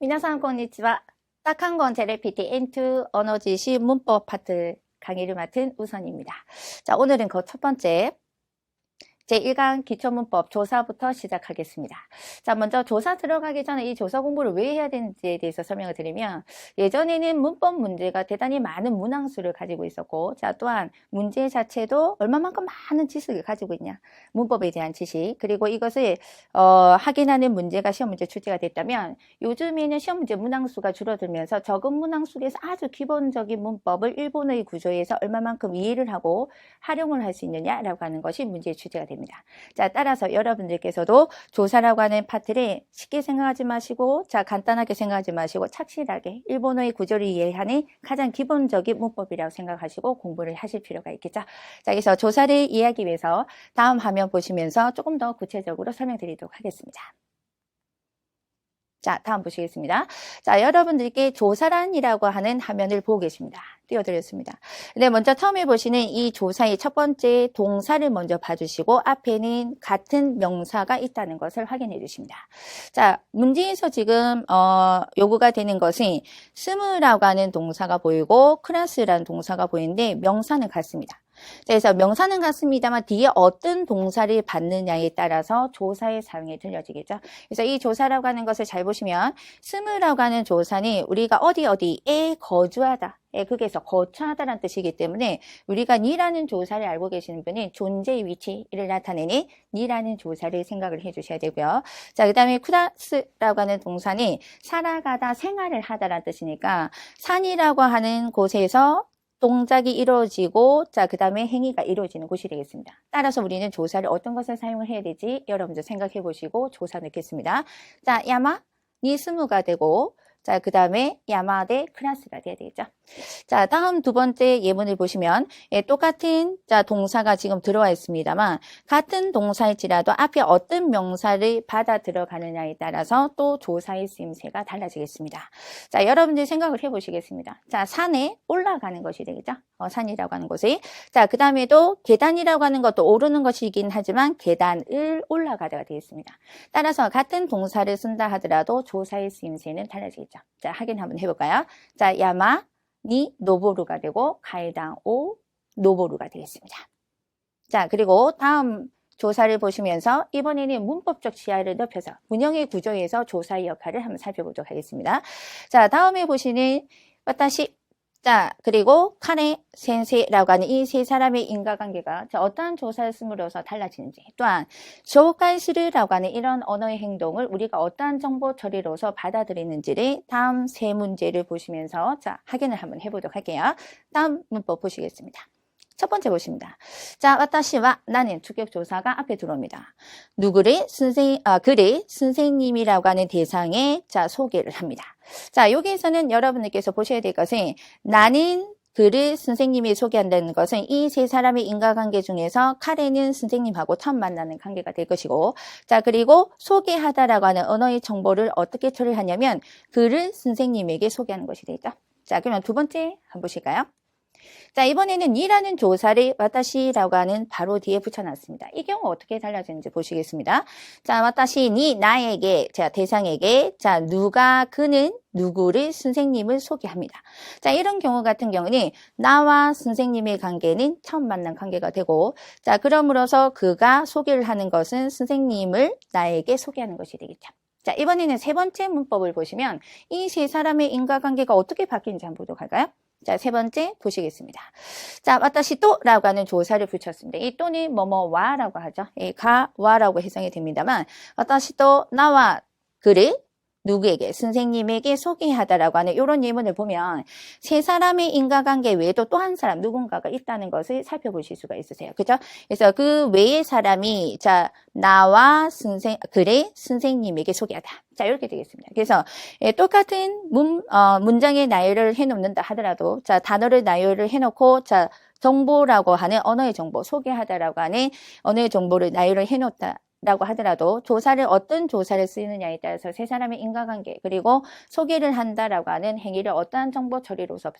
皆さん、こんにちは。딱한권 제레피티 N2 언어지시 문법 파트 강의를 맡은 우선입니다. 자, 오늘은 그 첫 번째 제1강 기초문법 조사부터 시작하겠습니다. 자, 먼저 조사 들어가기 전에 이 조사 공부를 왜 해야 되는지에 대해서 설명을 드리면, 예전에는 문법 문제가 대단히 많은 문항수를 가지고 있었고, 자, 또한 문제 자체도 얼마만큼 많은 지식을 가지고 있냐, 문법에 대한 지식, 그리고 이것을 확인하는 문제가 시험 문제 출제가 됐다면, 요즘에는 시험 문제 문항수가 줄어들면서 적은 문항수에서 아주 기본적인 문법을 일본의 구조에서 얼마만큼 이해를 하고 활용을 할 수 있느냐라고 하는 것이 문제의 출제가 됩니다. 자, 따라서 여러분들께서도 조사라고 하는 파트를 쉽게 생각하지 마시고, 자, 간단하게 생각하지 마시고, 착실하게 일본어의 구조를 이해하는 가장 기본적인 문법이라고 생각하시고 공부를 하실 필요가 있겠죠. 자, 그래서 조사를 이해하기 위해서 다음 화면 보시면서 조금 더 구체적으로 설명드리도록 하겠습니다. 자, 다음 보시겠습니다. 자, 여러분들께 조사란이라고 하는 화면을 보고 계십니다. 띄워드렸습니다. 네, 먼저 처음에 보시는 이 조사의 첫 번째 동사를 먼저 봐주시고 앞에는 같은 명사가 있다는 것을 확인해 주십니다. 자, 문제에서 지금 요구가 되는 것은 스무라고 하는 동사가 보이고 클래스라는 동사가 보이는데 명사는 같습니다. 그래서 명사는 같습니다만 뒤에 어떤 동사를 받느냐에 따라서 조사의 사용이 틀려지겠죠. 그래서 이 조사라고 하는 것을 잘 보시면 스무라고 하는 조사는 우리가 어디에 거주하다, 거기에서 거처하다라는 뜻이기 때문에 우리가 니라는 조사를 알고 계시는 분은 존재의 위치를 나타내는 니라는 조사를 생각을 해주셔야 되고요. 자, 그 다음에 쿠라스라고 하는 동사는 살아가다, 생활을 하다라는 뜻이니까 산이라고 하는 곳에서 동작이 이루어지고, 자, 그 다음에 행위가 이루어지는 곳이 되겠습니다. 따라서 우리는 조사를 어떤 것을 사용을 해야 되지? 여러분들 생각해 보시고 조사 넣겠습니다. 자, 야마, 니 스무가 되고, 자, 그 다음에 야마대 클래스가 돼야 되겠죠. 자, 다음 두 번째 예문을 보시면 똑같은 자 동사가 지금 들어와 있습니다만 같은 동사일지라도 앞에 어떤 명사를 받아 들어가느냐에 따라서 또 조사의 쓰임새가 달라지겠습니다. 자, 여러분들 생각을 해보시겠습니다. 자, 산에 올라가는 것이 되겠죠. 산이라고 하는 곳이. 자, 그 다음에도 계단이라고 하는 것도 오르는 것이긴 하지만 계단을 올라가다가 되겠습니다. 따라서 같은 동사를 쓴다 하더라도 조사의 쓰임새는 달라지겠죠. 자, 확인 한번 해볼까요? 자, 야마 니 노보루가 되고 가이당 오 노보루가 되겠습니다. 자, 그리고 다음 조사를 보시면서 이번에는 문법적 지하를 넓혀서 문형의 구조에서 조사의 역할을 한번 살펴보도록 하겠습니다. 자, 다음에 보시는 와타시, 자, 그리고 카네 센세라고 하는 이 세 사람의 인과관계가 어떠한 조사를 쓰므로서 달라지는지, 또한 쇼카이스르라고 하는 이런 언어의 행동을 우리가 어떠한 정보 처리로서 받아들이는지를 다음 세 문제를 보시면서 자, 확인을 한번 해보도록 할게요. 다음 문법 보시겠습니다. 첫 번째 보십니다. 자, 와타시와 나는 주격조사가 앞에 들어옵니다. 누구를 그를 선생님이라고 하는 대상에 자, 소개를 합니다. 자, 여기에서는 여러분들께서 보셔야 될 것은 나는 그를 선생님이 소개한다는 것은 이 세 사람의 인과관계 중에서 카레는 선생님하고 처음 만나는 관계가 될 것이고, 자, 그리고 소개하다라고 하는 언어의 정보를 어떻게 처리하냐면 그를 선생님에게 소개하는 것이 되겠죠. 자, 그러면 두 번째 한번 보실까요? 자, 이번에는 니라는 조사를 와타시라고 하는 바로 뒤에 붙여놨습니다. 이 경우 어떻게 달라지는지 보시겠습니다. 자, 와타시, 니, 나에게, 자, 대상에게, 자, 그는 누구를 선생님을 소개합니다. 자, 이런 경우 같은 경우는 나와 선생님의 관계는 처음 만난 관계가 되고, 자, 그러므로서 그가 소개를 하는 것은 선생님을 나에게 소개하는 것이 되겠죠. 자, 이번에는 세 번째 문법을 보시면 이 세 사람의 인과관계가 어떻게 바뀌는지 한번 보도록 할까요? 자, 세 번째 보시겠습니다. 자, 와타시 또라고 하는 조사를 붙였습니다. 이 또는 뭐뭐와라고 하죠. 가와라고 해석이 됩니다만, 와타시 또 나와 그를 누구에게, 선생님에게 소개하다라고 하는 이런 예문을 보면 세 사람의 인과관계 외에도 또 한 사람, 누군가가 있다는 것을 살펴보실 수가 있으세요. 그죠? 그래서 그 외의 사람이, 자, 나와 그래, 선생님에게 소개하다. 자, 이렇게 되겠습니다. 그래서 똑같은 문장의 나열을 해놓는다 하더라도, 자, 단어를 나열을 해놓고, 자, 정보라고 하는 언어의 정보, 소개하다라고 하는 언어의 정보를 나열을 해놓다. 라고 하더라도 조사를 어떤 조사를 쓰느냐에 따라서 세 사람의 인과관계 그리고 소개를 한다라고 하는 행위를 어떠한 정보 처리로서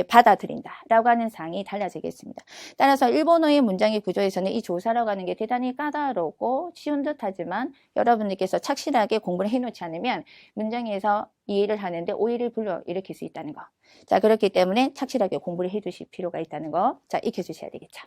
받아들인다라고 하는 사항이 달라지겠습니다. 따라서 일본어의 문장의 구조에서는 이 조사라고 하는 게 대단히 까다롭고 쉬운 듯하지만 여러분들께서 착실하게 공부를 해놓지 않으면 문장에서 이해를 하는데 오해를 불러일으킬 수 있다는 거. 자, 그렇기 때문에 착실하게 공부를 해두실 필요가 있다는 거. 자, 익혀주셔야 되겠죠.